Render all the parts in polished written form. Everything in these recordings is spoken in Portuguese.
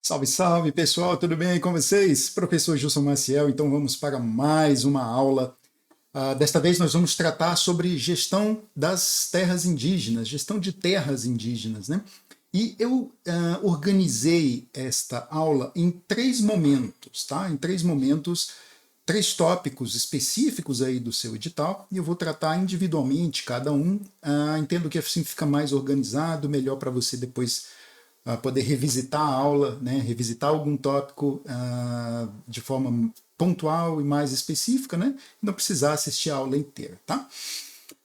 Salve, salve, pessoal, tudo bem com vocês? Professor Gilson Maciel, então vamos para mais uma aula. Desta vez nós vamos tratar sobre gestão das terras indígenas, gestão de terras indígenas, né? E eu organizei esta aula em três momentos, tá? Em três momentos, três tópicos específicos aí do seu edital, e eu vou tratar individualmente cada um. Entendo que assim fica mais organizado, melhor para você depois poder revisitar a aula, né, revisitar algum tópico de forma pontual e mais específica, né, e não precisar assistir a aula inteira, tá?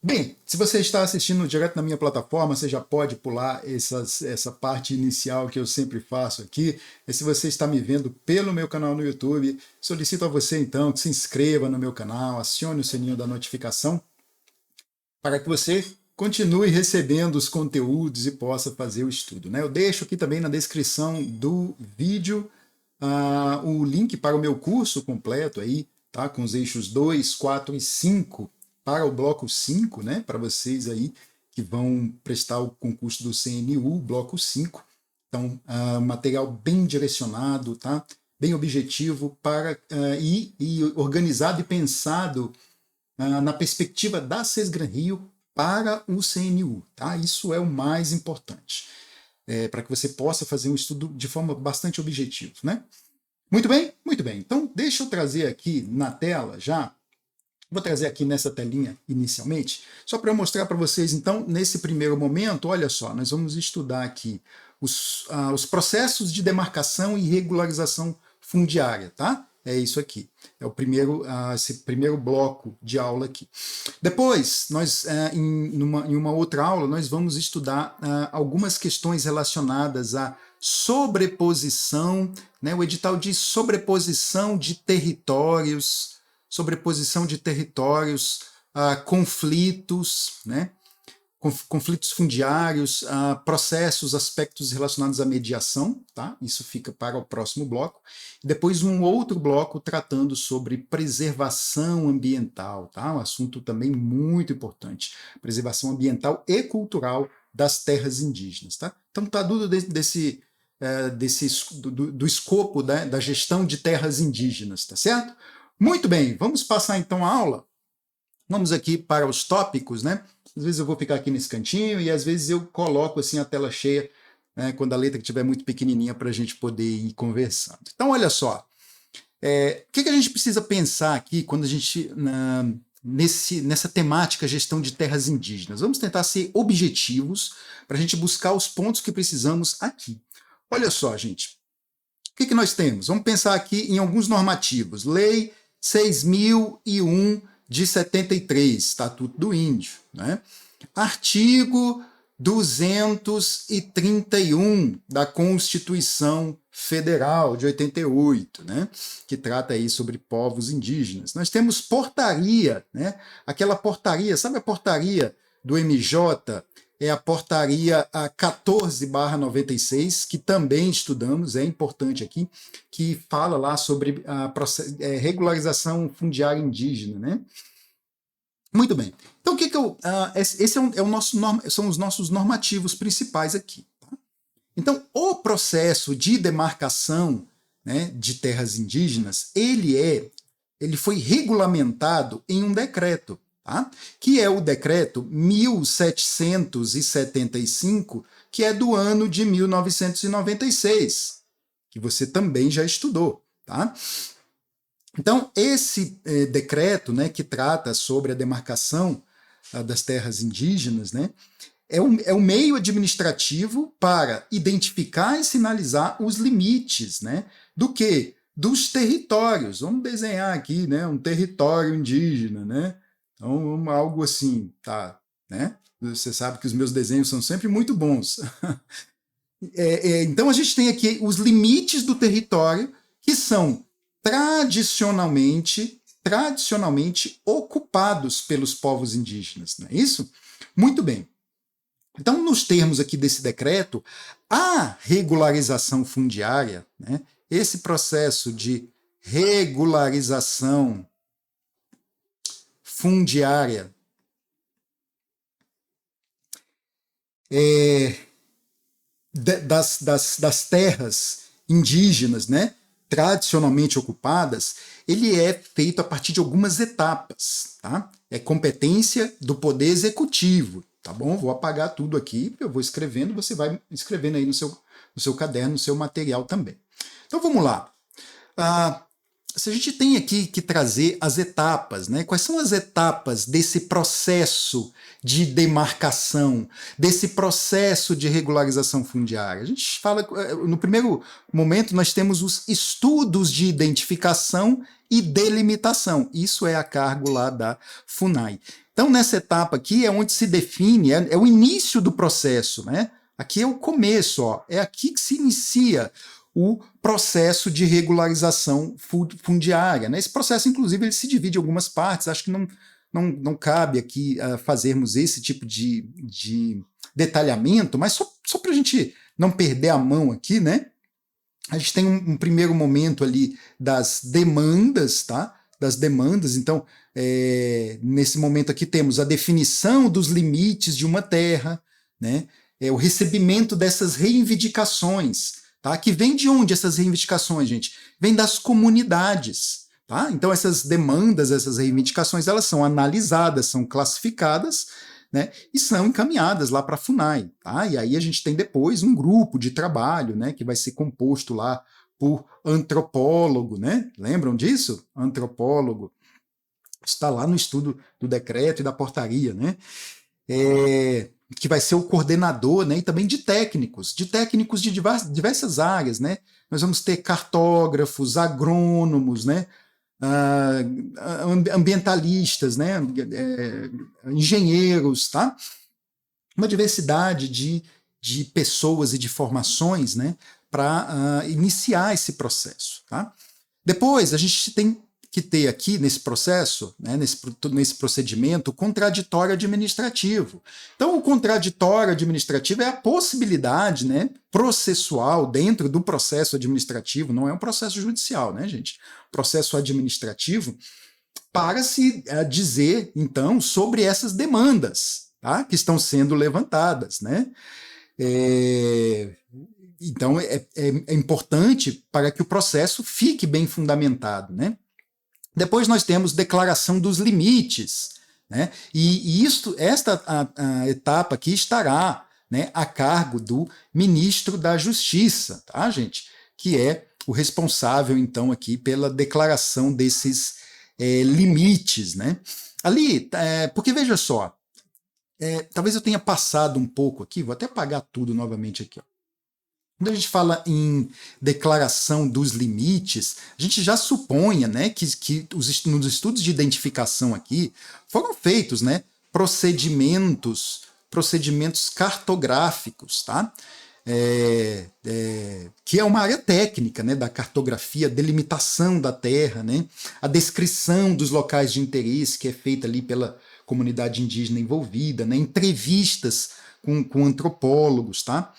Bem, se você está assistindo direto na minha plataforma, você já pode pular essa parte inicial que eu sempre faço aqui. E se você está me vendo pelo meu canal no YouTube, solicito a você então que se inscreva no meu canal, acione o sininho da notificação para que você continue recebendo os conteúdos e possa fazer o estudo, né? Eu deixo aqui também na descrição do vídeo o link para o meu curso completo aí, tá? Com os eixos 2, 4 e 5 para o bloco 5, né? Para vocês aí que vão prestar o concurso do CNU, bloco 5. Então, material bem direcionado, tá? Bem objetivo para e organizado e pensado na perspectiva da Sesgran Rio para o CNU. Tá? Isso é o mais importante, para que você possa fazer um estudo de forma bastante objetiva. Né? Muito bem, muito bem. Então, deixa eu trazer aqui na tela já, vou trazer aqui nessa telinha inicialmente, só para mostrar para vocês, então, nesse primeiro momento, olha só, nós vamos estudar aqui os processos de demarcação e regularização fundiária, tá? É isso aqui. É o primeiro, esse primeiro bloco de aula aqui. Depois, nós, em uma outra aula, nós vamos estudar algumas questões relacionadas à sobreposição, né? O edital de sobreposição de territórios, conflitos, né? Conflitos fundiários, processos, aspectos relacionados à mediação, tá? Isso fica para o próximo bloco. Depois um outro bloco tratando sobre preservação ambiental, tá? Um assunto também muito importante, preservação ambiental e cultural das terras indígenas, tá? Então tá tudo do escopo, né, da gestão de terras indígenas, tá certo? Muito bem, vamos passar então a aula. Vamos aqui para os tópicos, né? Às vezes eu vou ficar aqui nesse cantinho e às vezes eu coloco assim a tela cheia, né, quando a letra estiver muito pequenininha para a gente poder ir conversando. Então, olha só, o que a gente precisa pensar aqui quando a gente, nessa temática gestão de terras indígenas? Vamos tentar ser objetivos para a gente buscar os pontos que precisamos aqui. Olha só, gente, o que nós temos? Vamos pensar aqui em alguns normativos. Lei 6.001 de 73, Estatuto do Índio, né? Artigo 231 da Constituição Federal de 88, né? Que trata aí sobre povos indígenas. Nós temos portaria, né? Aquela portaria, sabe a portaria do MJ? É a portaria 14/96, que também estudamos, é importante aqui, que fala lá sobre a regularização fundiária indígena, né? Muito bem. Então, esse são os nossos normativos principais aqui. Tá? Então, o processo de demarcação, né, de terras indígenas, ele foi regulamentado em um decreto, tá? Que é o decreto 1775, que é do ano de 1996, que você também já estudou, tá? Então, esse decreto, né, que trata sobre a demarcação das terras indígenas, né, é um meio administrativo para identificar e sinalizar os limites, né, do quê? Dos territórios. Vamos desenhar aqui, né, um território indígena, né? Então, algo assim, tá, né? Você sabe que os meus desenhos são sempre muito bons. Então, a gente tem aqui os limites do território, que são tradicionalmente ocupados pelos povos indígenas, não é isso? Muito bem. Então, nos termos aqui desse decreto, a regularização fundiária, né, esse processo de regularização fundiária das terras indígenas, né, tradicionalmente ocupadas, ele é feito a partir de algumas etapas, tá? É competência do poder executivo, tá bom? Vou apagar tudo aqui, eu vou escrevendo, você vai escrevendo aí no seu caderno, no seu material também. Então vamos lá. Se a gente tem aqui que trazer as etapas, né? Quais são as etapas desse processo de demarcação, desse processo de regularização fundiária? A gente fala, no primeiro momento, nós temos os estudos de identificação e delimitação. Isso é a cargo lá da FUNAI. Então, nessa etapa aqui é onde se define, é o início do processo, né? Aqui é o começo, ó, é aqui que se inicia o processo de regularização fundiária, né? Esse processo, inclusive, ele se divide em algumas partes, acho que não cabe aqui fazermos esse tipo de detalhamento, mas só para a gente não perder a mão aqui, né? A gente tem um primeiro momento ali das demandas, tá? Das demandas, então, nesse momento aqui temos a definição dos limites de uma terra, né? O recebimento dessas reivindicações, tá? Que vem de onde essas reivindicações, gente? Vem das comunidades, tá? Então essas demandas, essas reivindicações, elas são analisadas, são classificadas, né? E são encaminhadas lá para a FUNAI, tá? E aí a gente tem depois um grupo de trabalho, né? Que vai ser composto lá por antropólogo, né? Lembram disso? Antropólogo. Está lá no estudo do decreto e da portaria, né? Que vai ser o coordenador, né, e também de técnicos de diversas áreas, né? Nós vamos ter cartógrafos, agrônomos, né, ambientalistas, né, engenheiros, tá? Uma diversidade de pessoas e de formações, né, para iniciar esse processo, tá? Depois a gente tem que ter aqui nesse processo, né, nesse procedimento, o contraditório administrativo. Então, o contraditório administrativo é a possibilidade, né, processual dentro do processo administrativo, não é um processo judicial, né, gente? Processo administrativo para se dizer, então, sobre essas demandas, tá, que estão sendo levantadas, né? Então, é importante para que o processo fique bem fundamentado, né? Depois nós temos declaração dos limites, né? E esta a etapa aqui estará, né, a cargo do ministro da Justiça, tá, gente? Que é o responsável, então, aqui pela declaração desses limites, né? Ali, porque veja só, talvez eu tenha passado um pouco aqui, vou até apagar tudo novamente aqui, ó. Quando a gente fala em declaração dos limites, a gente já suponha, né, que nos estudos de identificação aqui foram feitos, né, procedimentos cartográficos, tá? Que é uma área técnica, né, da cartografia, delimitação da terra, né, a descrição dos locais de interesse que é feita ali pela comunidade indígena envolvida, né, entrevistas com antropólogos, tá?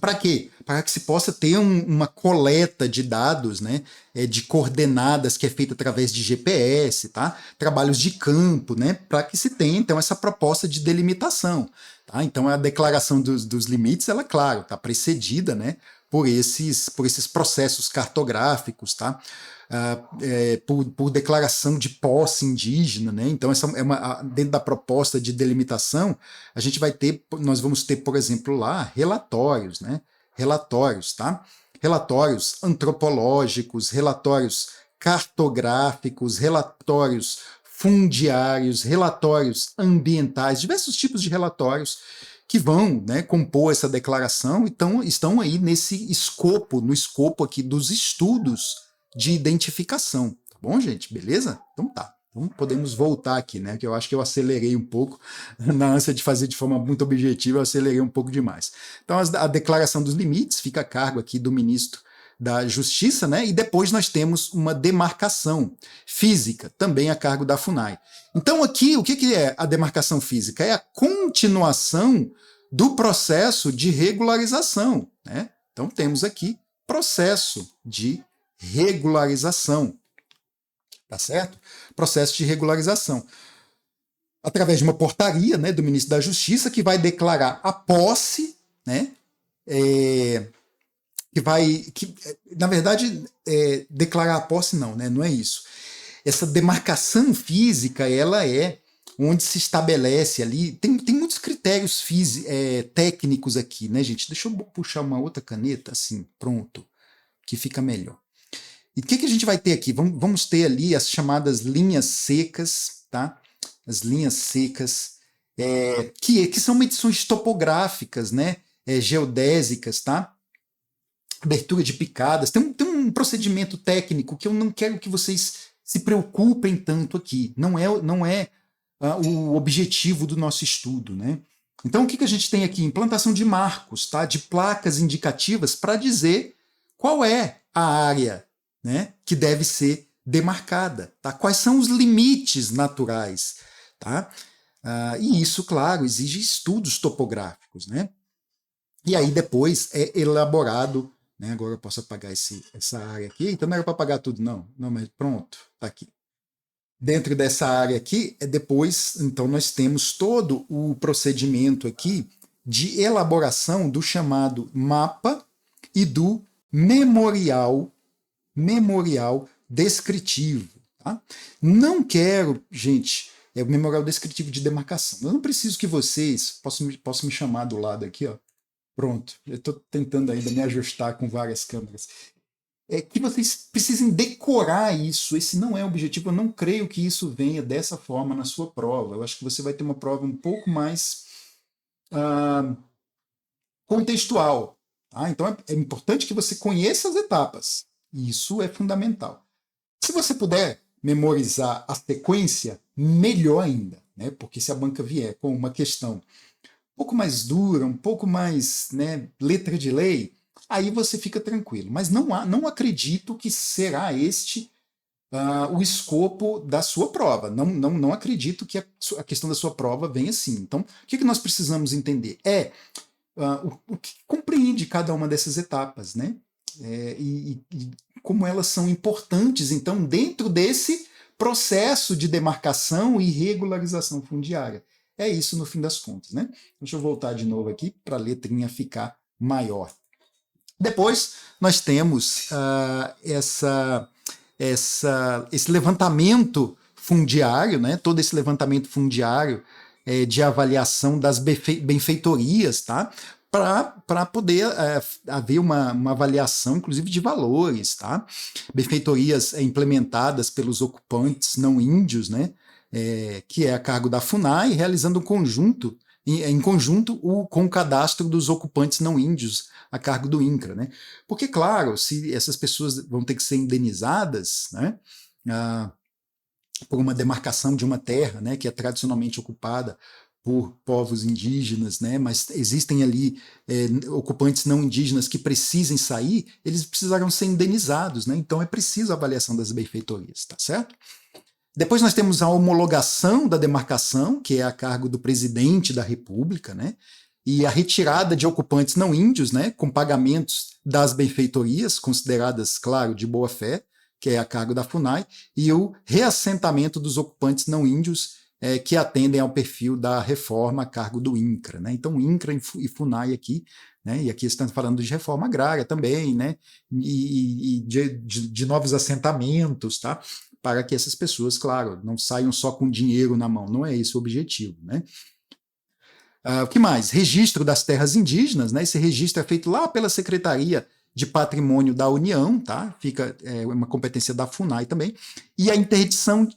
Para quê? Para que se possa ter uma coleta de dados, né, de coordenadas que é feita através de GPS, tá? Trabalhos de campo, né, para que se tenha, então, essa proposta de delimitação. Tá? Então, a declaração dos limites, ela, claro, está precedida, né, por esses processos cartográficos, tá? Por declaração de posse indígena, né? Então, essa dentro da proposta de delimitação, nós vamos ter, por exemplo, lá relatórios, né? Relatórios, tá? Relatórios antropológicos, relatórios cartográficos, relatórios fundiários, relatórios ambientais, diversos tipos de relatórios que vão, né, compor essa declaração, então estão aí no escopo aqui dos estudos de identificação, tá bom, gente? Beleza? Então tá. Então podemos voltar aqui, né? Que eu acho que eu acelerei um pouco, na ânsia de fazer de forma muito objetiva, eu acelerei um pouco demais. Então a declaração dos limites fica a cargo aqui do ministro da Justiça, né? E depois nós temos uma demarcação física, também a cargo da FUNAI. Então aqui, o que é a demarcação física? É a continuação do processo de regularização, né? Então temos aqui processo de regularização, tá certo? Processo de regularização. Através de uma portaria, né, do ministro da Justiça, que vai declarar a posse, né, na verdade, declarar a posse não, né? Não é isso. Essa demarcação física, ela é onde se estabelece ali. Tem muitos critérios técnicos aqui, né, gente? Deixa eu puxar uma outra caneta, assim, pronto, que fica melhor. E o que a gente vai ter aqui? Vamos ter ali as chamadas linhas secas, tá? As linhas secas, que são medições topográficas, né? Geodésicas, tá? Abertura de picadas. Tem um procedimento técnico que eu não quero que vocês se preocupem tanto aqui. Não é o objetivo do nosso estudo, né? Então, o que a gente tem aqui? Implantação de marcos, tá? De placas indicativas para dizer qual é a área, né, que deve ser demarcada, tá? Quais são os limites naturais, tá? E isso, claro, exige estudos topográficos, né? E aí depois é elaborado, né? Agora eu posso apagar essa área aqui, então não era para apagar tudo, não, mas pronto, tá aqui. Dentro dessa área aqui, depois, então nós temos todo o procedimento aqui de elaboração do chamado mapa e do memorial descritivo. Tá? Não quero, gente, o memorial descritivo de demarcação. Eu não preciso que vocês, posso me chamar do lado aqui, ó. Pronto, eu estou tentando ainda me ajustar com várias câmeras. Que vocês precisem decorar isso. Esse não é o objetivo. Eu não creio que isso venha dessa forma na sua prova. Eu acho que você vai ter uma prova um pouco mais contextual. Tá? Então é importante que você conheça as etapas. Isso é fundamental. Se você puder memorizar a sequência, melhor ainda, né? Porque se a banca vier com uma questão um pouco mais dura, um pouco mais, né, letra de lei, aí você fica tranquilo. Mas não acredito que será este o escopo da sua prova. Não acredito que a questão da sua prova venha assim. Então, o que nós precisamos entender? O que compreende cada uma dessas etapas, né? E como elas são importantes, então, dentro desse processo de demarcação e regularização fundiária. É isso no fim das contas, né? Deixa eu voltar de novo aqui para a letrinha ficar maior. Depois nós temos esse levantamento fundiário, né? Todo esse levantamento fundiário de avaliação das benfeitorias, tá? Para poder haver uma avaliação, inclusive, de valores, tá? Benfeitorias implementadas pelos ocupantes não índios, né? Que é a cargo da FUNAI, realizando um conjunto, em conjunto com o cadastro dos ocupantes não índios a cargo do INCRA, né? Porque, claro, se essas pessoas vão ter que ser indenizadas, né? Por uma demarcação de uma terra, né, que é tradicionalmente ocupada por povos indígenas, né, mas existem ali ocupantes não indígenas que precisem sair, eles precisarão ser indenizados, né, então é preciso a avaliação das benfeitorias, tá certo? Depois nós temos a homologação da demarcação, que é a cargo do presidente da República, né, e a retirada de ocupantes não índios, né, com pagamentos das benfeitorias, consideradas, claro, de boa fé, que é a cargo da FUNAI, e o reassentamento dos ocupantes não índios que atendem ao perfil da reforma a cargo do INCRA. Né? Então, INCRA e FUNAI aqui, né? E aqui estamos falando de reforma agrária também, né? E de novos assentamentos, tá? Para que essas pessoas, claro, não saiam só com dinheiro na mão, não é esse o objetivo. Né? O que mais? Registro das terras indígenas, né? Esse registro é feito lá pela Secretaria de Patrimônio da União, tá? Fica uma competência da FUNAI também, e a interdição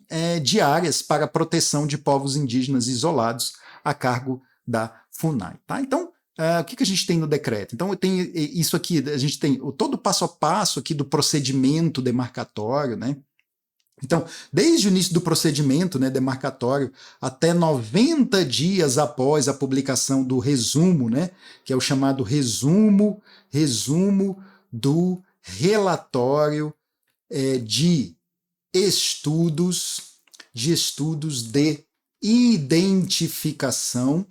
de áreas para proteção de povos indígenas isolados a cargo da FUNAI, tá? Então, o que a gente tem no decreto? Então, tem isso aqui, a gente tem todo o passo a passo aqui do procedimento demarcatório, né? Então, desde o início do procedimento, né, demarcatório até 90 dias após a publicação do resumo, né, que é o chamado resumo do relatório de estudos de identificação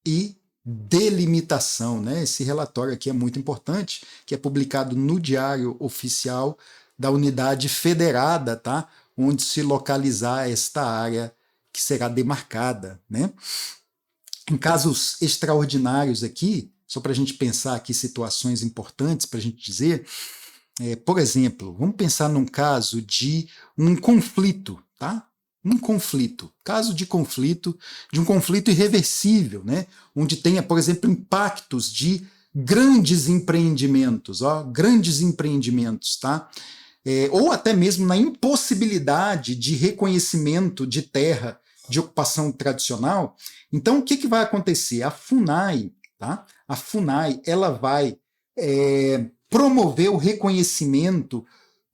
e delimitação, né? Esse relatório aqui é muito importante, que é publicado no Diário Oficial da Unidade Federada, tá? Onde se localizar esta área que será demarcada, né? Em casos extraordinários aqui, Só para a gente pensar aqui situações importantes para a gente dizer. Por exemplo, vamos pensar num caso de um conflito, tá? Um conflito, caso de um conflito irreversível, né? Onde tenha, por exemplo, impactos de grandes empreendimentos, grandes empreendimentos, tá? Ou até mesmo na impossibilidade de reconhecimento de terra de ocupação tradicional. Então, o que vai acontecer? A FUNAI, tá? A FUNAI, ela vai promover o reconhecimento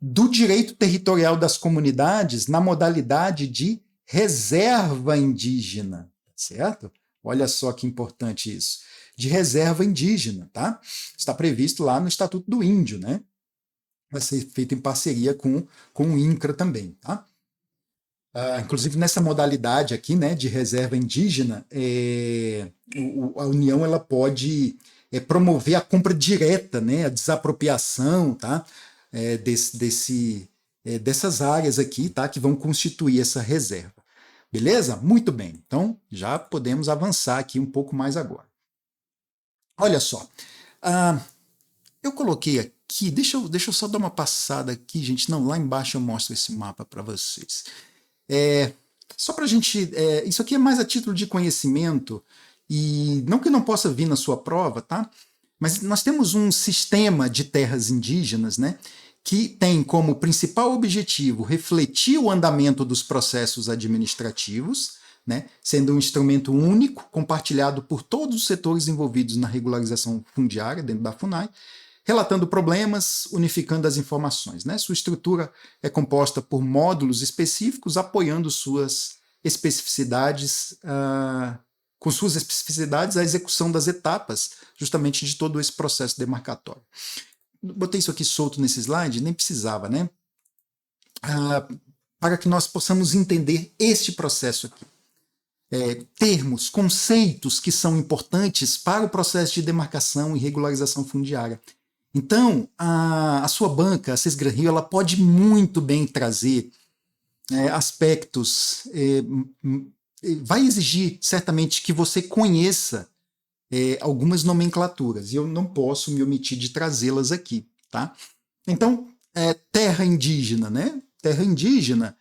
do direito territorial das comunidades na modalidade de reserva indígena, certo? Olha só que importante isso. De reserva indígena, tá? Está previsto lá no Estatuto do Índio, né? Vai ser feito em parceria com o INCRA também, tá? Inclusive nessa modalidade aqui, né, de reserva indígena, a União ela pode promover a compra direta, né, a desapropriação, tá, dessas áreas aqui, tá, que vão constituir essa reserva. Beleza? Muito bem. Então já podemos avançar aqui um pouco mais agora. Olha só, eu coloquei aqui, deixa eu só dar uma passada aqui, gente. Não, lá embaixo eu mostro esse mapa para vocês. Só para a gente. Isso aqui é mais a título de conhecimento, e não que não possa vir na sua prova, tá? Mas nós temos um sistema de terras indígenas, né? Que tem como principal objetivo refletir o andamento dos processos administrativos, né? Sendo um instrumento único, compartilhado por todos os setores envolvidos na regularização fundiária dentro da FUNAI, relatando problemas, unificando as informações, né? Sua estrutura é composta por módulos específicos, apoiando suas especificidades, com suas especificidades, a execução das etapas, justamente de todo esse processo demarcatório. Botei isso aqui solto nesse slide, nem precisava, né? Para que nós possamos entender este processo aqui. Termos, conceitos que são importantes para o processo de demarcação e regularização fundiária. Então, a sua banca, a Sesgran Rio, ela pode muito bem trazer aspectos, vai exigir certamente que você conheça algumas nomenclaturas, e eu não posso me omitir de trazê-las aqui, tá? Então, terra indígena, né? Terra indígena,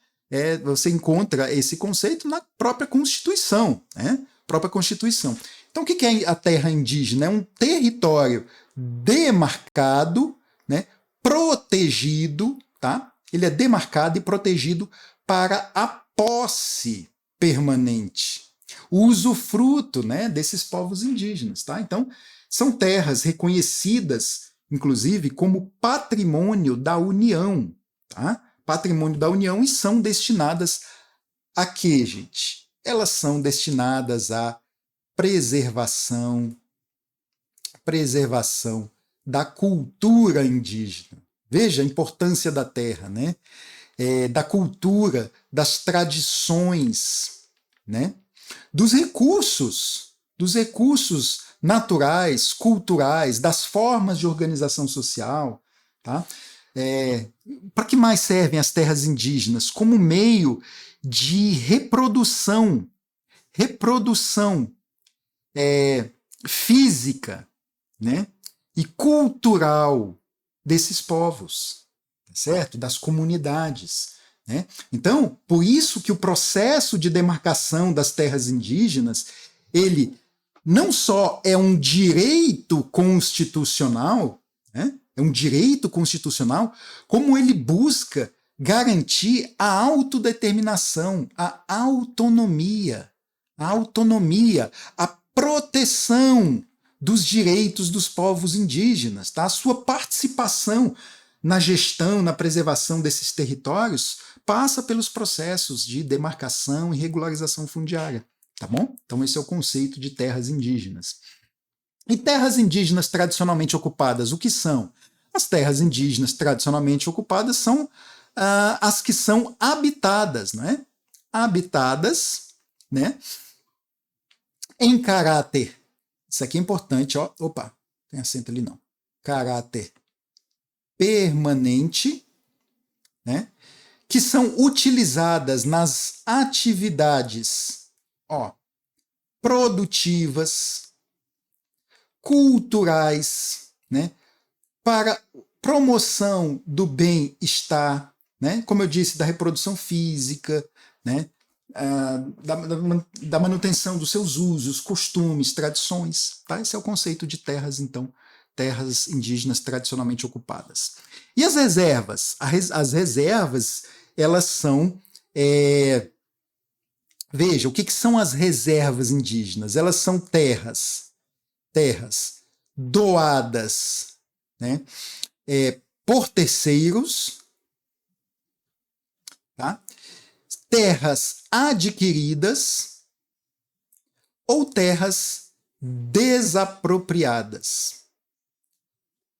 você encontra esse conceito na própria Constituição, né? Própria Constituição. Então, o que é a terra indígena? É um território demarcado, né, protegido, tá? Ele é demarcado e protegido para a posse permanente, o usufruto, né, desses povos indígenas, tá? Então, são terras reconhecidas, inclusive, como patrimônio da União, tá? Patrimônio da União, e são destinadas a quê, gente? Elas são destinadas à preservação da cultura indígena. Veja a importância da terra, né? Da cultura, das tradições, né? Dos recursos naturais, culturais, das formas de organização social, tá? Para que mais servem as terras indígenas? Como meio de reprodução física, né, e cultural desses povos, certo? Das comunidades, né? Então, por isso que o processo de demarcação das terras indígenas, ele não só é um direito constitucional, né? É um direito constitucional, como ele busca garantir a autodeterminação, a autonomia, a proteção dos direitos dos povos indígenas, tá? A sua participação na gestão, na preservação desses territórios passa pelos processos de demarcação e regularização fundiária, tá bom? Então esse é o conceito de terras indígenas. E terras indígenas tradicionalmente ocupadas, o que são? As terras indígenas tradicionalmente ocupadas são as que são habitadas, né? Habitadas, né? Em caráter, isso aqui é importante, ó, opa, tem acento ali não, caráter permanente, né? Que são utilizadas nas atividades, produtivas, culturais, né? Para promoção do bem-estar, né? Como eu disse, da reprodução física, né? Da manutenção dos seus usos, costumes, tradições. Tá? Esse é o conceito de terras, então, terras indígenas tradicionalmente ocupadas. E as reservas? As reservas, elas são... Veja, o que são as reservas indígenas? Elas são terras doadas, né, por terceiros, tá? Terras adquiridas ou terras desapropriadas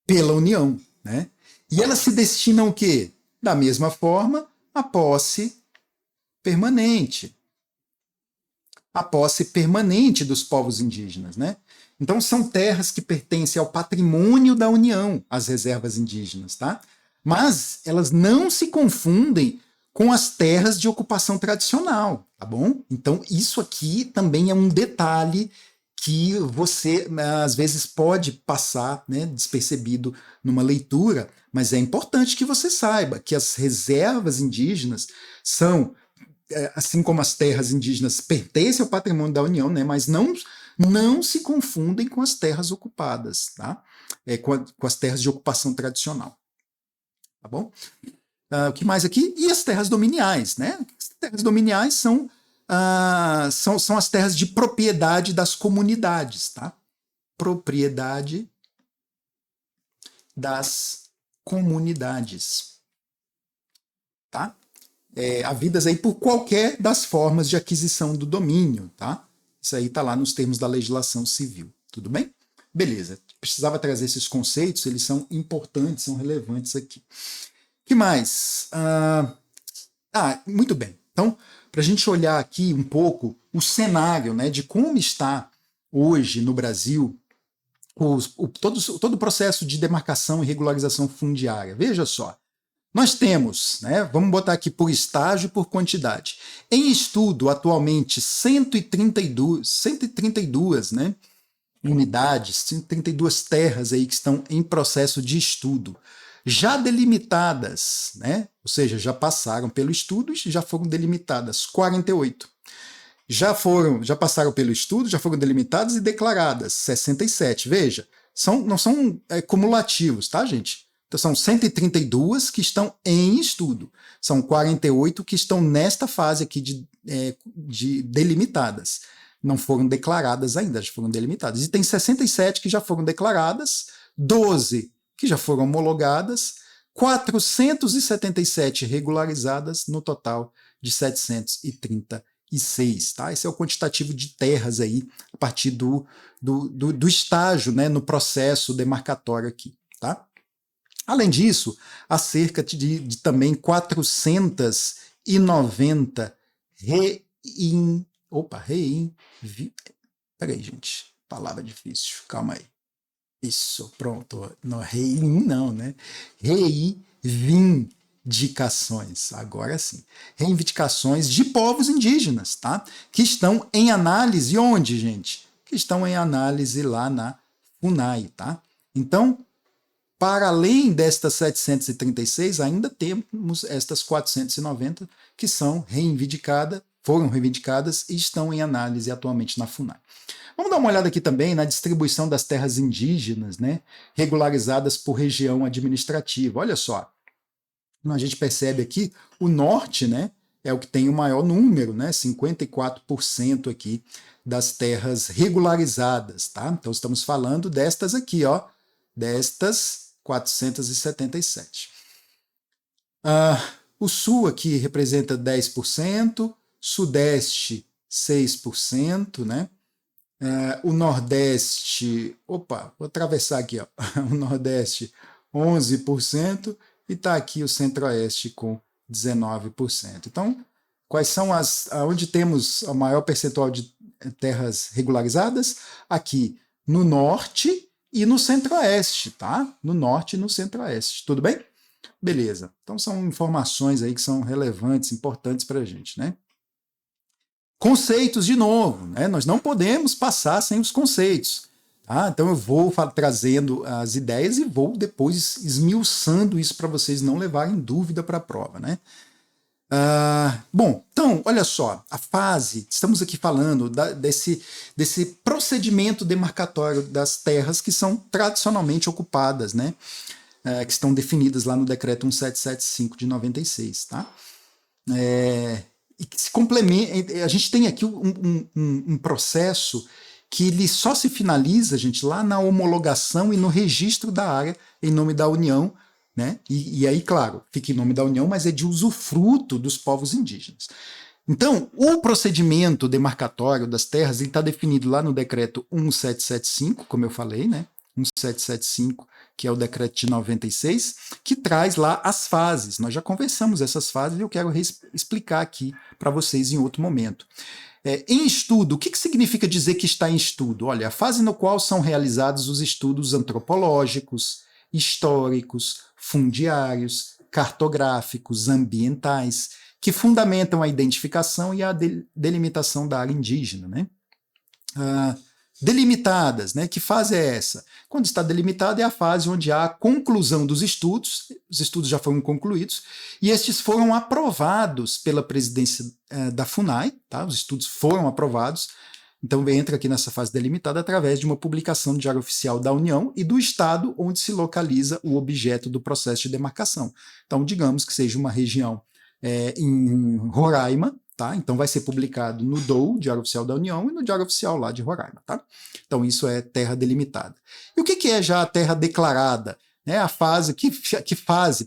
pela União, né? E elas se destinam o quê? Da mesma forma, a posse permanente. A posse permanente dos povos indígenas, né? Então são terras que pertencem ao patrimônio da União, as reservas indígenas, tá? Mas elas não se confundem com as terras de ocupação tradicional, tá bom? Então isso aqui também é um detalhe que você às vezes pode passar, né, despercebido numa leitura, mas é importante que você saiba que as reservas indígenas são, assim como as terras indígenas pertencem ao patrimônio da União, né, mas não se confundem com as terras ocupadas, tá? Com as terras de ocupação tradicional. Tá bom? O que mais aqui? E as terras dominiais, né? As terras dominiais são as terras de propriedade das comunidades, tá? Propriedade das comunidades, tá? Havidas aí por qualquer das formas de aquisição do domínio, tá? Isso aí está lá nos termos da legislação civil, tudo bem? Beleza, precisava trazer esses conceitos, eles são importantes, são relevantes aqui. O que mais? Muito bem. Então, para a gente olhar aqui um pouco o cenário, né, de como está hoje no Brasil todo o processo de demarcação e regularização fundiária. Veja só, nós temos, né, vamos botar aqui por estágio e por quantidade. Em estudo, atualmente, 132, né, unidades, 132 terras aí que estão em processo de estudo. Já delimitadas, né, ou seja, já passaram pelo estudo e já foram delimitadas 48. Já passaram pelo estudo, já foram delimitadas e declaradas 67. Veja, não são cumulativos, tá, gente? Então, são 132 que estão em estudo. São 48 que estão nesta fase aqui de delimitadas. Não foram declaradas ainda, já foram delimitadas. E tem 67 que já foram declaradas, 12 que já foram homologadas, 477 regularizadas, no total de 736. Tá? Esse é o quantitativo de terras aí, a partir do estágio, né, no processo demarcatório aqui. Tá? Além disso, há cerca de também 490 peraí, gente, palavra difícil, calma aí. Isso, pronto, não, não, né? Reivindicações, agora sim. Reivindicações de povos indígenas, tá? Que estão em análise onde, gente? Que estão em análise lá na FUNAI, tá? Então, para além destas 736, ainda temos estas 490 que foram reivindicadas e estão em análise atualmente na FUNAI. Vamos dar uma olhada aqui também na distribuição das terras indígenas, né, regularizadas por região administrativa. Olha só, a gente percebe aqui o norte, né, é o que tem o maior número, né, 54% aqui das terras regularizadas, tá? Então estamos falando destas aqui, ó, destas 477. O sul aqui representa 10%, sudeste 6%, né? O Nordeste, vou atravessar aqui, ó, o Nordeste 11%, e está aqui o Centro-Oeste com 19%. Então, quais são onde temos o maior percentual de terras regularizadas? Aqui no Norte e no Centro-Oeste, tá? No Norte e no Centro-Oeste, tudo bem? Beleza. Então, são informações aí que são relevantes, importantes para a gente, né? Conceitos, de novo, né? Nós não podemos passar sem os conceitos. Tá? Então eu vou trazendo as ideias e vou depois esmiuçando isso para vocês não levarem dúvida para a prova, né? Bom, então, olha só, a fase, estamos aqui falando desse procedimento demarcatório das terras que são tradicionalmente ocupadas, né? Que estão definidas lá no decreto 1775 de 96, tá? E que se complementa, a gente tem aqui um processo que ele só se finaliza, gente, lá na homologação e no registro da área em nome da União, né? E aí, claro, fica em nome da União, mas é de usufruto dos povos indígenas. Então, o procedimento demarcatório das terras está definido lá no decreto 1775, como eu falei, né? 1775, que é o decreto de 96, que traz lá as fases. Nós já conversamos essas fases e eu quero explicar aqui para vocês em outro momento. Em estudo, o que significa dizer que está em estudo? Olha, a fase no qual são realizados os estudos antropológicos, históricos, fundiários, cartográficos, ambientais, que fundamentam a identificação e a delimitação da área indígena, né? Delimitadas, né? Que fase é essa? Quando está delimitada é a fase onde há a conclusão dos estudos, os estudos já foram concluídos, e estes foram aprovados pela presidência da FUNAI, tá? Os estudos foram aprovados, então entra aqui nessa fase delimitada através de uma publicação no Diário Oficial da União e do Estado onde se localiza o objeto do processo de demarcação. Então, digamos que seja uma região em Roraima, tá? Então vai ser publicado no DOU, Diário Oficial da União, e no Diário Oficial lá de Roraima, tá? Então isso é terra delimitada. E o que é já a terra declarada? A fase, que fase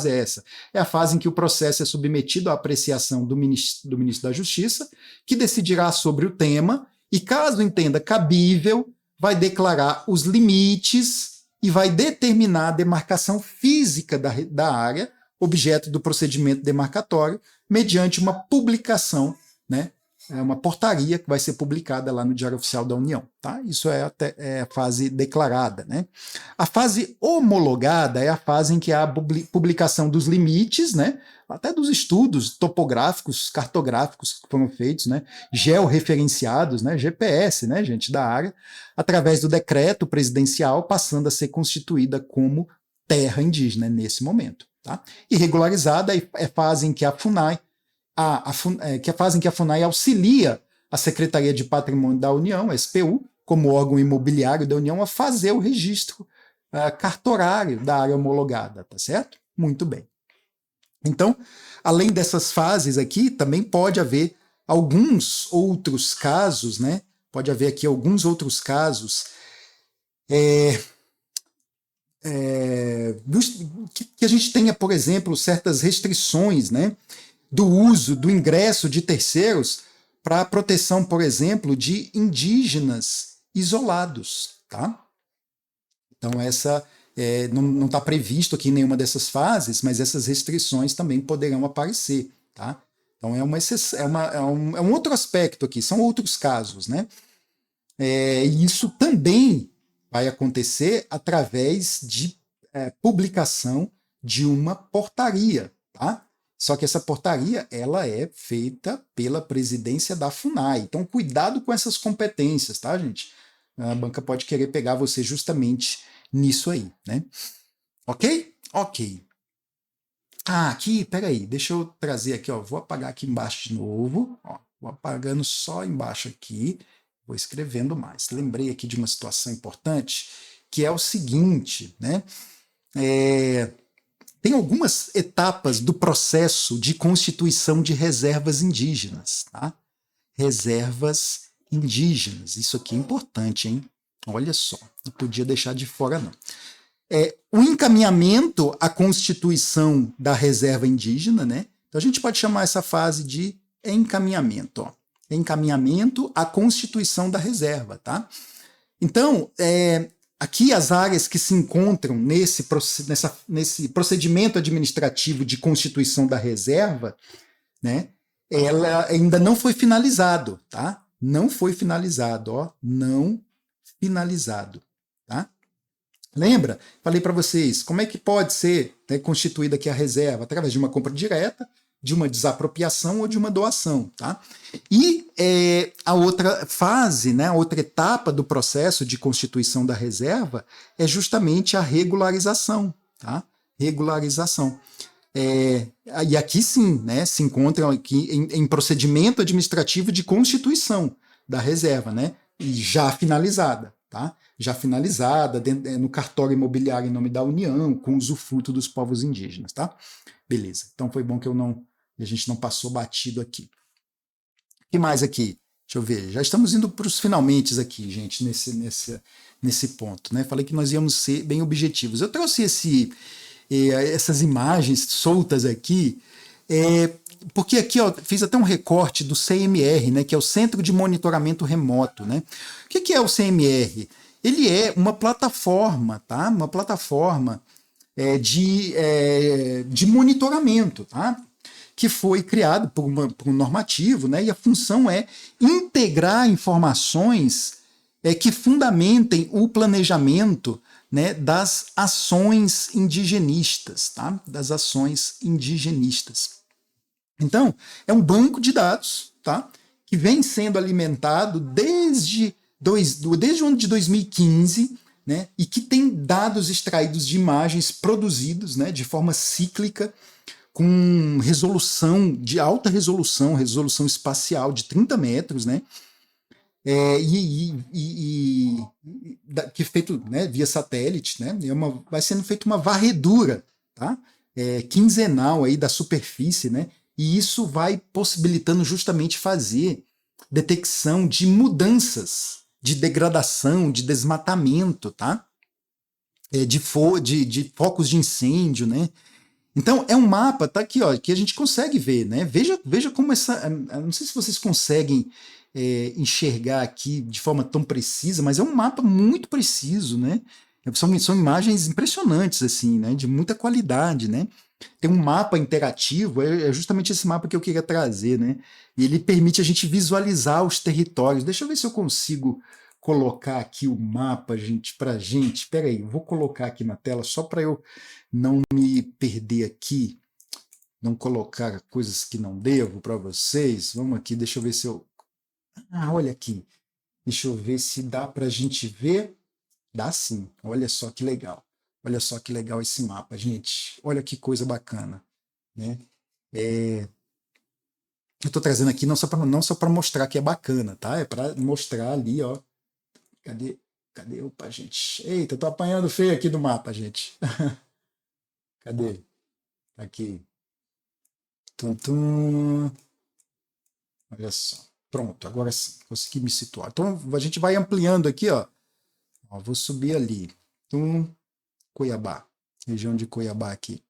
é essa? É a fase em que o processo é submetido à apreciação do ministro da Justiça, que decidirá sobre o tema e, caso entenda cabível, vai declarar os limites e vai determinar a demarcação física da área, objeto do procedimento demarcatório, mediante uma publicação, né? Uma portaria que vai ser publicada lá no Diário Oficial da União. Tá? Isso é a fase declarada. Né? A fase homologada é a fase em que há a publicação dos limites, né? Até dos estudos topográficos, cartográficos que foram feitos, né? Georreferenciados, né? GPS, né, gente, da área, através do decreto presidencial, passando a ser constituída como terra indígena nesse momento. Tá? E regularizada é a fase em que a FUNAI que é a fase em que a FUNAI auxilia a Secretaria de Patrimônio da União, a SPU, como órgão imobiliário da União, a fazer o registro cartorário da área homologada, tá certo? Muito bem. Então, além dessas fases aqui, também pode haver alguns outros casos, né? Pode haver aqui alguns outros casos que a gente tenha, por exemplo, certas restrições, né? Do uso, do ingresso de terceiros para a proteção, por exemplo, de indígenas isolados. Tá? Então, essa não está previsto aqui em nenhuma dessas fases, mas essas restrições também poderão aparecer. Tá? Então, é um outro aspecto aqui, são outros casos. Né? E isso também vai acontecer através de publicação de uma portaria. Tá? Só que essa portaria ela é feita pela presidência da FUNAI. Então, cuidado com essas competências, tá, gente? A banca pode querer pegar você justamente nisso aí, né? Ok? Ok. Aqui, peraí, deixa eu trazer aqui, ó. Vou apagar aqui embaixo de novo. Ó, vou apagando só embaixo aqui. Vou escrevendo mais. Lembrei aqui de uma situação importante, que é o seguinte, né? Tem algumas etapas do processo de constituição de reservas indígenas. Tá? Reservas indígenas. Isso aqui é importante, hein? Olha só, não podia deixar de fora, não. O encaminhamento à constituição da reserva indígena, né? Então a gente pode chamar essa fase de encaminhamento. Ó. Encaminhamento à constituição da reserva. Tá? Então, aqui as áreas que se encontram nesse procedimento administrativo de constituição da reserva, né, ela ainda não foi finalizado, tá? Não foi finalizado, ó, não finalizado, tá? Lembra? Falei para vocês, como é que pode ser, né, constituída aqui a reserva? Através de uma compra direta, de uma desapropriação ou de uma doação, tá? E a outra fase, né, a outra etapa do processo de constituição da reserva é justamente a regularização, tá? Regularização. E aqui sim, né, se encontram aqui em procedimento administrativo de constituição da reserva, né, e já finalizada, tá? Já finalizada no cartório imobiliário em nome da União, com usufruto dos povos indígenas, tá? Beleza. Então foi bom que a gente não passou batido aqui. O que mais aqui? Deixa eu ver. Já estamos indo para os finalmente aqui, gente, nesse ponto, né? Falei que nós íamos ser bem objetivos. Eu trouxe essas imagens soltas aqui, porque aqui ó, fiz até um recorte do CMR, né, que é o Centro de Monitoramento Remoto, né? O que é o CMR? Ele é uma plataforma, tá? Uma plataforma de monitoramento, tá? Que foi criado por um normativo, né? E a função é integrar informações que fundamentem o planejamento, né, das ações indigenistas, tá? Das ações indigenistas. Então, é um banco de dados, tá? Que vem sendo alimentado desde o ano de 2015, né? E que tem dados extraídos de imagens produzidos, né, de forma cíclica, com resolução de alta resolução, resolução espacial de 30 metros, né? Que é feito, né, via satélite, né? Vai sendo feita uma varredura, tá? Quinzenal aí da superfície, né? E isso vai possibilitando justamente fazer detecção de mudanças, de degradação, de desmatamento, tá? De focos de incêndio, né? Então, é um mapa, tá aqui, ó, que a gente consegue ver, né? Veja como não sei se vocês conseguem enxergar aqui de forma tão precisa, mas é um mapa muito preciso, né? São imagens impressionantes, assim, né? De muita qualidade, né? Tem um mapa interativo, é justamente esse mapa que eu queria trazer, né? E ele permite a gente visualizar os territórios. Deixa eu ver se eu consigo colocar aqui o mapa, gente, pra gente. Espera aí, eu vou colocar aqui na tela só para eu não me perder aqui, não colocar coisas que não devo para vocês. Vamos aqui, deixa eu ver se eu... olha aqui. Deixa eu ver se dá para a gente ver. Dá sim. Olha só que legal. Olha só que legal esse mapa, gente. Olha que coisa bacana, né? Eu estou trazendo aqui não só para mostrar que é bacana, tá? É para mostrar ali, ó. Cadê? Opa, gente. Eita, eu tô apanhando feio aqui do mapa, gente. Cadê? Aqui. Tum, tum. Olha só. Pronto, agora sim, consegui me situar. Então a gente vai ampliando aqui, ó. Vou subir ali. Cuiabá. Região de Cuiabá aqui.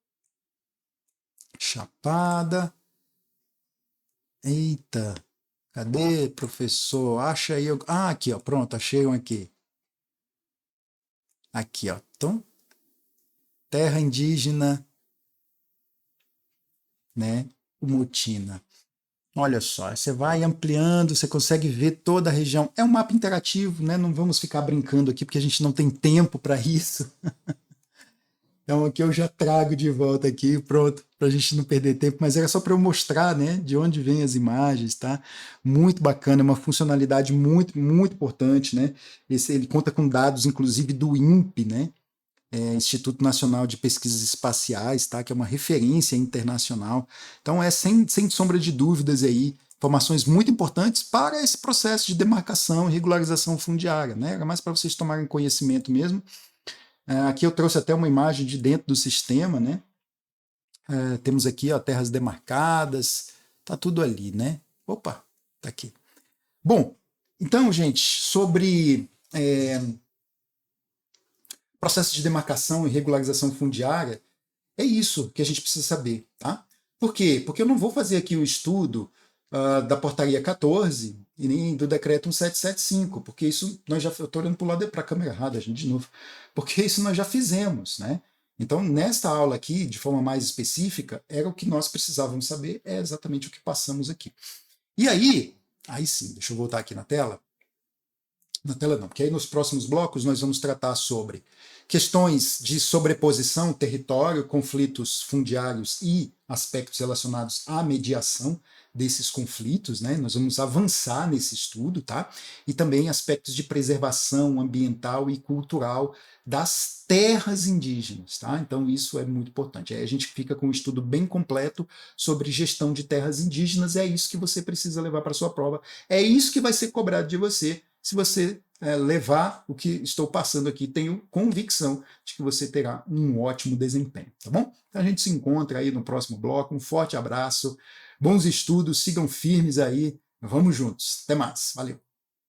Chapada. Eita. Cadê, professor? Acha aí. Aqui, ó. Pronto, achei um aqui. Aqui, ó. Então, terra indígena, né? Umutina. Olha só, você vai ampliando, você consegue ver toda a região. É um mapa interativo, né? Não vamos ficar brincando aqui porque a gente não tem tempo para isso. Então aqui eu já trago de volta aqui, pronto, para a gente não perder tempo, mas era só para eu mostrar, né, de onde vêm as imagens, tá? Muito bacana, é uma funcionalidade muito, muito importante, né? Ele conta com dados, inclusive, do INPE, né? Instituto Nacional de Pesquisas Espaciais, tá? Que é uma referência internacional. Então sem sombra de dúvidas aí, informações muito importantes para esse processo de demarcação e regularização fundiária, né? Era mais para vocês tomarem conhecimento mesmo. Aqui eu trouxe até uma imagem de dentro do sistema, né? Temos aqui, ó, terras demarcadas, tá tudo ali, né? Opa, tá aqui. Bom, então, gente, sobre processo de demarcação e regularização fundiária, é isso que a gente precisa saber, tá? Por quê? Porque eu não vou fazer aqui o estudo da portaria 14 e nem do decreto 1775, porque isso nós já... Eu estou olhando para a câmera errada, gente, de novo. Porque isso nós já fizemos, né? Então, nesta aula aqui, de forma mais específica, era o que nós precisávamos saber, é exatamente o que passamos aqui. E aí sim, deixa eu voltar aqui na tela. Na tela não, porque aí nos próximos blocos nós vamos tratar sobre questões de sobreposição, território, conflitos fundiários e aspectos relacionados à mediação desses conflitos, né? Nós vamos avançar nesse estudo, tá? E também aspectos de preservação ambiental e cultural das terras indígenas, tá? Então isso é muito importante. Aí a gente fica com um estudo bem completo sobre gestão de terras indígenas, é isso que você precisa levar para a sua prova, é isso que vai ser cobrado de você, se você levar o que estou passando aqui, tenho convicção de que você terá um ótimo desempenho, tá bom? Então a gente se encontra aí no próximo bloco, um forte abraço, bons estudos, sigam firmes aí, vamos juntos, até mais, valeu!